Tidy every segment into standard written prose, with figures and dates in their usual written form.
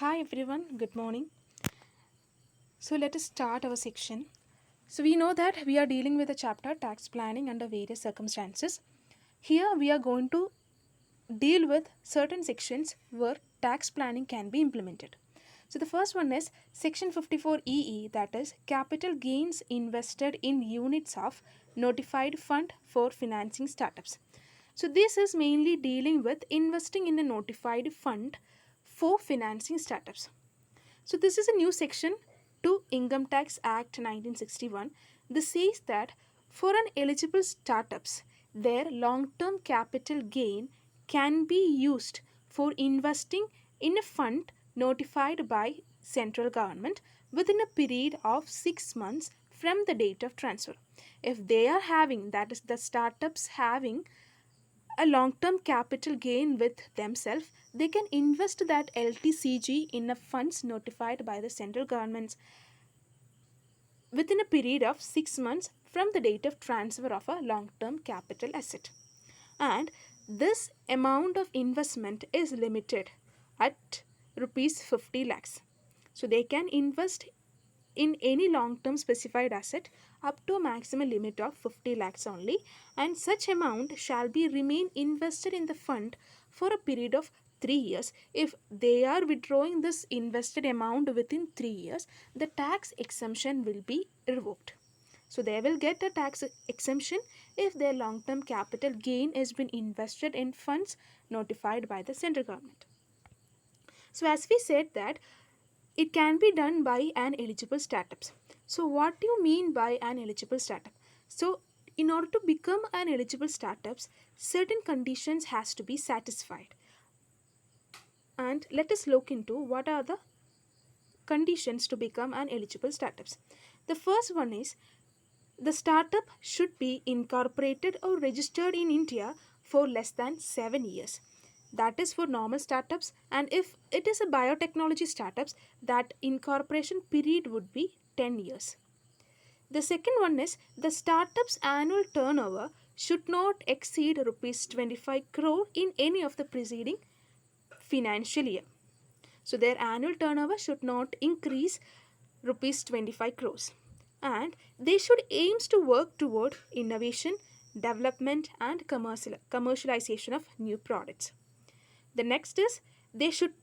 Hi everyone, good morning. So let us start our section. So we know that we are dealing with a chapter tax planning under various circumstances. Here we are going to deal with certain sections where tax planning can be implemented. So the first one is section 54EE, that is capital gains invested in units of notified fund for financing startups. So this is mainly dealing with investing in a notified fund for financing startups. So this is a new section to Income Tax Act 1961. This says that for an eligible startups, their long-term capital gain can be used for investing in a fund notified by central government within a period of 6 months from the date of transfer. If they are having, that is the startups having a long-term capital gain with themselves, they can invest that LTCG in a funds notified by the central governments within a period of 6 months from the date of transfer of a long-term capital asset. And this amount of investment is limited at rupees 50 lakhs. So they can invest in any long-term specified asset up to a maximum limit of 50 lakhs only, and such amount shall be remain invested in the fund for a period of 3 years. If they are withdrawing this invested amount within 3 years, the tax exemption will be revoked. So they will get a tax exemption if their long-term capital gain has been invested in funds notified by the central government. So as we said that it can be done by an eligible startups. So what do you mean by an eligible startup? So in order to become an eligible startups, certain conditions has to be satisfied. And let us look into what are the conditions to become an eligible startups. The first one is the startup should be incorporated or registered in India for less than 7 years. That is for normal startups, and if it is a biotechnology startups, that incorporation period would be 10 years. The second one is the startup's annual turnover should not exceed rupees 25 crore in any of the preceding financial year. So their annual turnover should not increase rupees 25 crores, and they should aims to work toward innovation, development and commercialization of new products. The next is they should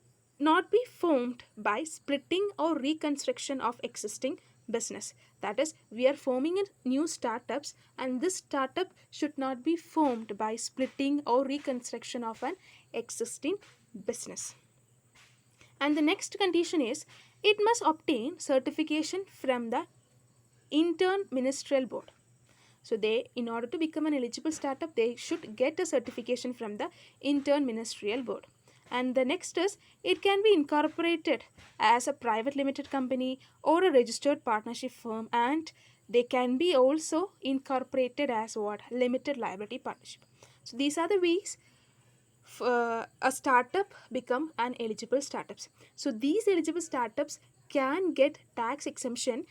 not be formed by splitting or reconstruction of existing business. That is, we are forming a new startups, and this startup should not be formed by splitting or reconstruction of an existing business. And the next condition is it must obtain certification from the intern ministerial board. So they, in order to become an eligible startup, they should get a certification from the intern ministerial board. And the next is it can be incorporated as a private limited company or a registered partnership firm, and they can be also incorporated as what, limited liability partnership. So these are the ways a startup become an eligible startups. So these eligible startups can get tax exemption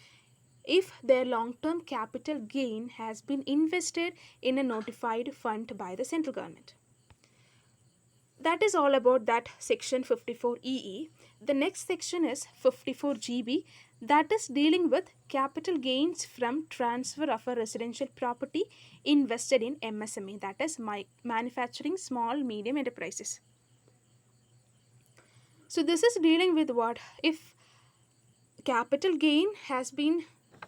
if their long-term capital gain has been invested in a notified fund by the central government. That is all about that section 54EE. The next section is 54GB, that is dealing with capital gains from transfer of a residential property invested in MSME, that is manufacturing small medium enterprises. So this is dealing with what, if capital gain has been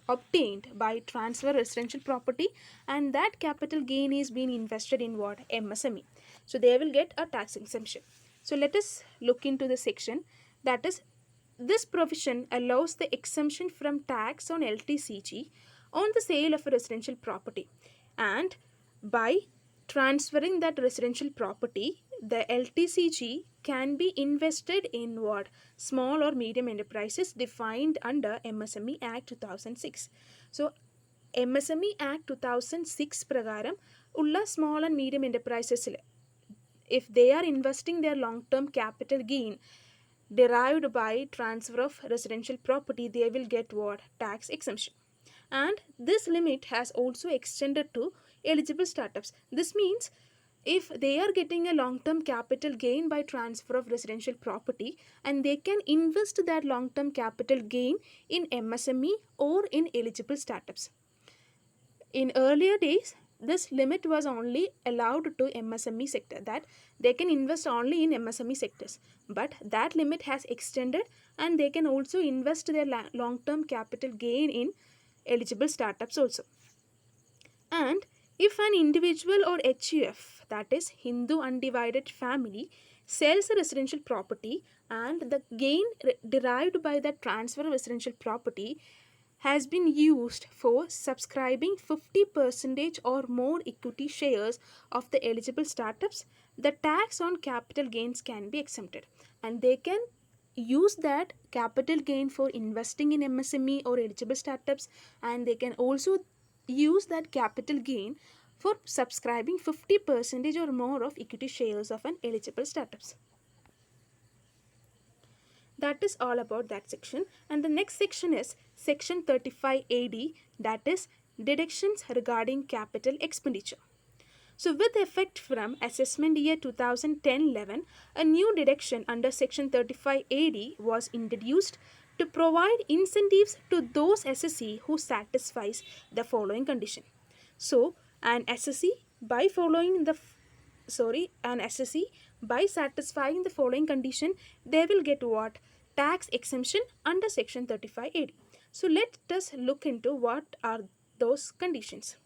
obtained by transfer residential property and that capital gain is being invested in what, MSME, so they will get a tax exemption. So let us look into the section, that is this provision allows the exemption from tax on LTCG on the sale of a residential property, and by transferring that residential property, the LTCG can be invested in what, small or medium enterprises defined under MSME Act 2006. So MSME Act 2006 pragaram ulla small and medium enterprises, if they are investing their long term capital gain derived by transfer of residential property, they will get what, tax exemption. And this limit has also extended to eligible startups. This means if they are getting a long-term capital gain by transfer of residential property, and they can invest that long-term capital gain in MSME or in eligible startups. In earlier days, this limit was only allowed to MSME sector, that they can invest only in MSME sectors, but that limit has extended and they can also invest their long-term capital gain in eligible startups also. And if an individual or HUF, that is Hindu undivided family, sells a residential property and the gain derived by the transfer of residential property has been used for subscribing 50% or more equity shares of the eligible startups, the tax on capital gains can be exempted, and they can use that capital gain for investing in MSME or eligible startups, and they can also use that capital gain for subscribing 50% or more of equity shares of an eligible startups. That is all about that section. And the next section is section 35 AD, that is deductions regarding capital expenditure. So with effect from assessment year 2010-11, a new deduction under section 35 AD was introduced to provide incentives to those SSE who satisfies the following condition. So an SSE by following the an SSE by satisfying the following condition, they will get what? Tax exemption under section 35 AD. So let us look into what are those conditions.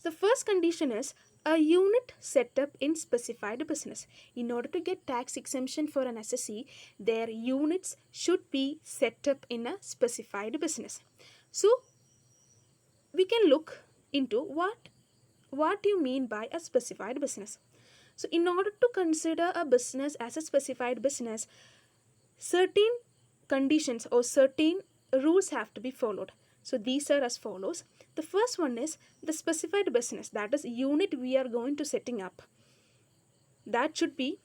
The first condition is a unit set up in specified business. In order to get tax exemption for an SSE, their units should be set up in a specified business. So we can look into what you mean by a specified business. So in order to consider a business as a specified business, certain conditions or certain rules have to be followed. So these are as follows. The first one is the specified business, that is unit we are going to setting up. That should be,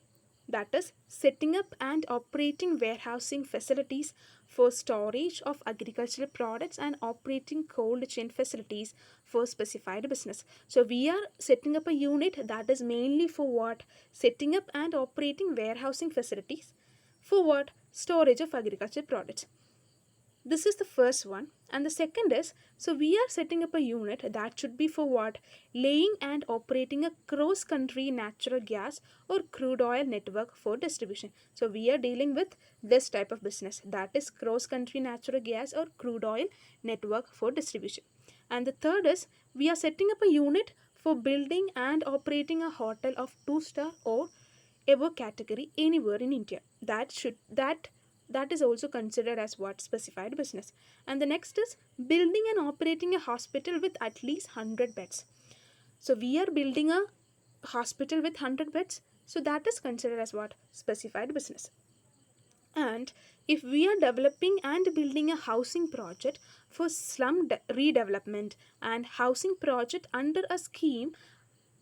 that is setting up and operating warehousing facilities for storage of agricultural products and operating cold chain facilities for specified business. So we are setting up a unit that is mainly for what? Setting up and operating warehousing facilities for what? Storage of agricultural products. This is the first one. And the second is, so we are setting up a unit that should be for what? Laying and operating a cross-country natural gas or crude oil network for distribution. So we are dealing with this type of business, that is cross-country natural gas or crude oil network for distribution. And the third is, we are setting up a unit for building and operating a hotel of 2-star or above category anywhere in India. That is also considered as what? Specified business. And the next is building and operating a hospital with at least 100 beds. So we are building a hospital with 100 beds, so that is considered as what? Specified business. And if we are developing and building a housing project for slum redevelopment and housing project under a scheme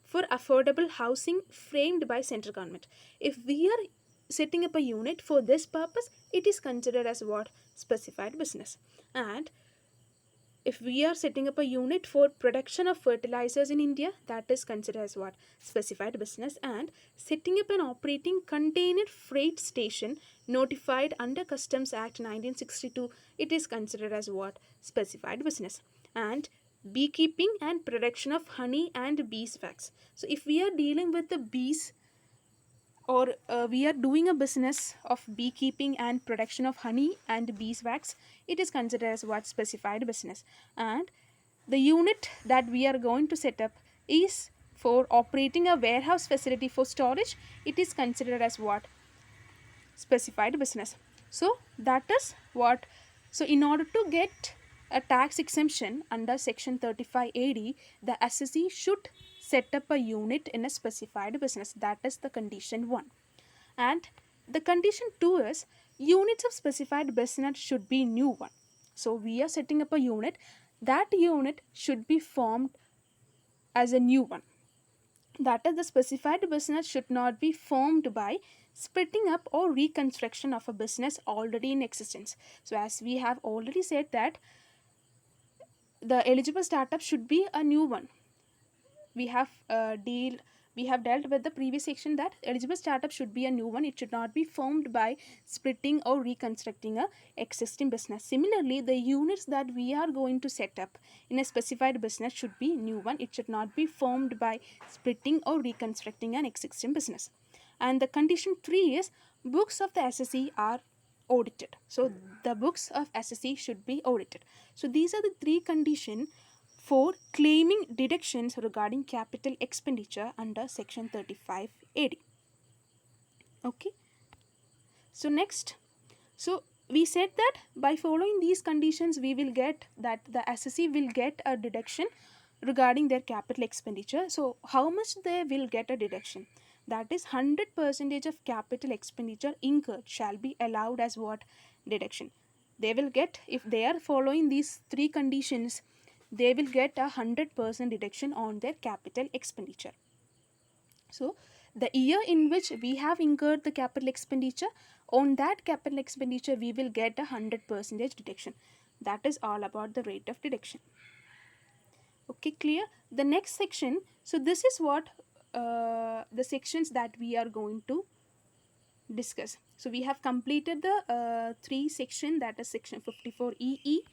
for affordable housing framed by central government, if we are setting up a unit for this purpose, it is considered as what? Specified business. And if we are setting up a unit for production of fertilizers in India, that is considered as what? Specified business. And setting up and operating container freight station notified under Customs Act 1962, it is considered as what? Specified business. And beekeeping and production of honey and beeswax. So if we are dealing with the bees, or we are doing a business of beekeeping and production of honey and beeswax, it is considered as what? Specified business. And the unit that we are going to set up is for operating a warehouse facility for storage, it is considered as what? Specified business. So that is what. So in order to get a tax exemption under section 35 AD, the SSE should set up a unit in a specified business. That is the condition 1. And the condition 2 is units of specified business should be new one. So we are setting up a unit, that unit should be formed as a new one. That is, the specified business should not be formed by splitting up or reconstruction of a business already in existence. So as we have already said that the eligible startup should be a new one. we have dealt with the previous section that eligible startup should be a new one. It should not be formed by splitting or reconstructing a existing business. Similarly, the units that we are going to set up in a specified business should be new one. It should not be formed by splitting or reconstructing an existing business. And the condition 3 is books of the SSE are audited. So the books of SSE should be audited. So these are the 3 conditions for claiming deductions regarding capital expenditure under section 35 AD. Okay. So next, so we said that by following these conditions we will get that the SSE will get a deduction regarding their capital expenditure. So how much they will get a deduction? That is 100% of capital expenditure incurred shall be allowed as what? Deduction. They will get, if they are following these 3 conditions, they will get a 100% deduction on their capital expenditure. So the year in which we have incurred the capital expenditure, on that capital expenditure we will get a 100% deduction. That is all about the rate of deduction. Okay, clear? The next section, so this is what the sections that we are going to discuss. So we have completed the 3 section, that is section 54 EE.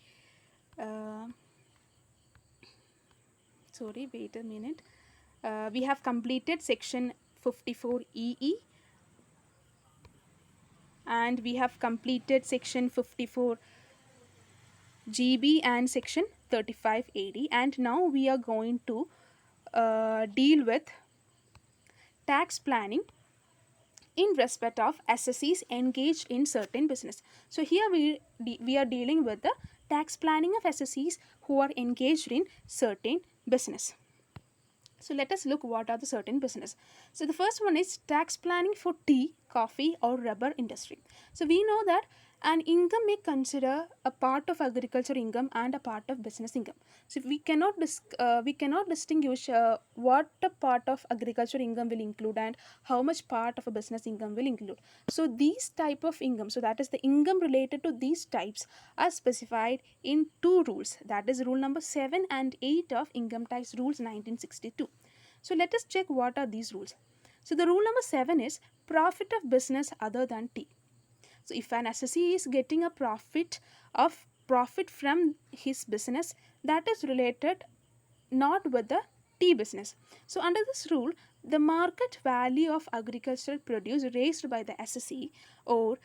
Sorry, wait a minute. We have completed section 54 EE, and we have completed section 54 GB and section 35 AD, and now we are going to deal with tax planning in respect of SSEs engaged in certain business. So here we are dealing with the tax planning of SSEs who are engaged in certain business. So let us look what are the certain business. So the first one is tax planning for tea, coffee or rubber industry. So we know that an income may consider a part of agriculture income and a part of business income. So we cannot distinguish what a part of agriculture income will include and how much part of a business income will include. So these type of income, so that is the income related to these types, are specified in 2 rules, that is rule number 7 and 8 of Income Tax Rules 1962. So let us check what are these rules. So the rule number 7 is profit of business other than tea. So if an SSE is getting a profit from his business, that is related not with the tea business. So under this rule, the market value of agricultural produce raised by the SSE or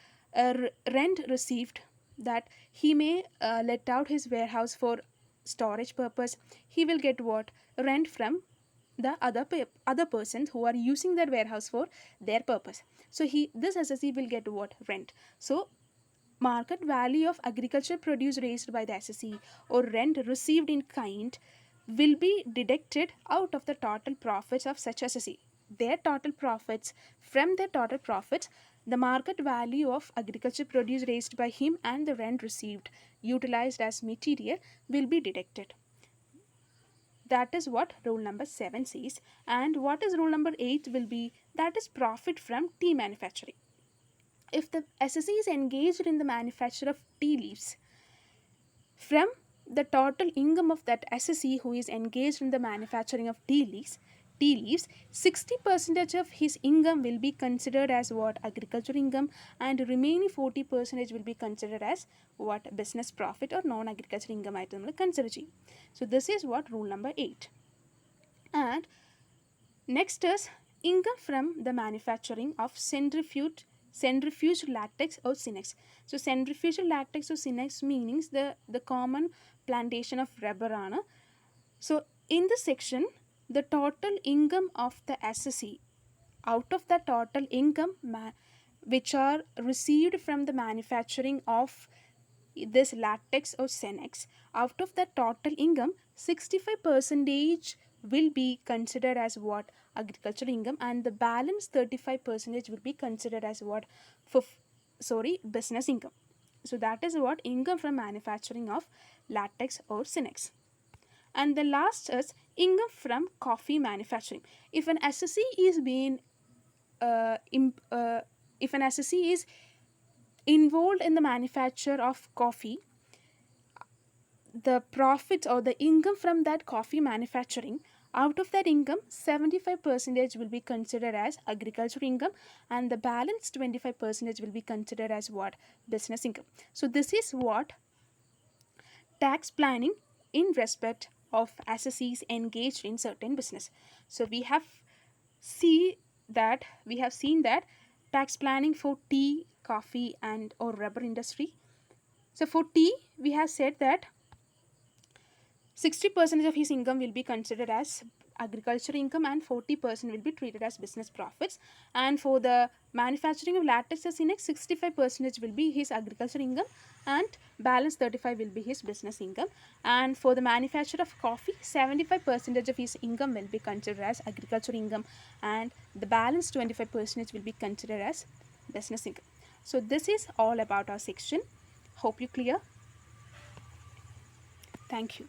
rent received, that he may let out his warehouse for storage purpose, he will get what? Rent from the other persons who are using their warehouse for their purpose. So this SSE will get what? Rent. So market value of agriculture produce raised by the SSE or rent received in kind will be deducted out of the total profits of such SSE. Their total profits, from their total profits, the market value of agriculture produce raised by him and the rent received utilized as material will be deducted. That is what rule number 7 says. And what is rule number 8 will be, that is profit from tea manufacturing. If the SSE is engaged in the manufacture of tea leaves, from the total income of that SSE who is engaged in the manufacturing of tea leaves, 60% of his income will be considered as what? Agriculture income, and remaining 40% will be considered as what? Business profit or non-agriculture income item consider. So this is what rule number 8. And next is income from the manufacturing of centrifuge latex or sinex. So centrifuge latex or sinex means the common plantation of rubber. So in this section, the total income of the SSE, out of the total income which are received from the manufacturing of this latex or sinex, out of the total income, 65% will be considered as what? Agriculture income, and the balance 35% will be considered as what? Business income. So that is what? Income from manufacturing of latex or sinex. And the last is income from coffee manufacturing. If an SSE is involved in the manufacture of coffee, the profits or the income from that coffee manufacturing Out of that income, 75% will be considered as agriculture income, and the balance 25% will be considered as what? Business income. So this is what tax planning in respect of assessees engaged in certain business. So we have seen that tax planning for tea, coffee, and or rubber industry. So for tea, we have said that 60% of his income will be considered as agriculture income and 40% will be treated as business profits. And for the manufacturing of latex Sinex, 65% will be his agriculture income and balance 35 will be his business income. And for the manufacture of coffee, 75% of his income will be considered as agriculture income and the balance 25% will be considered as business income. So this is all about our section. Hope you clear. Thank you.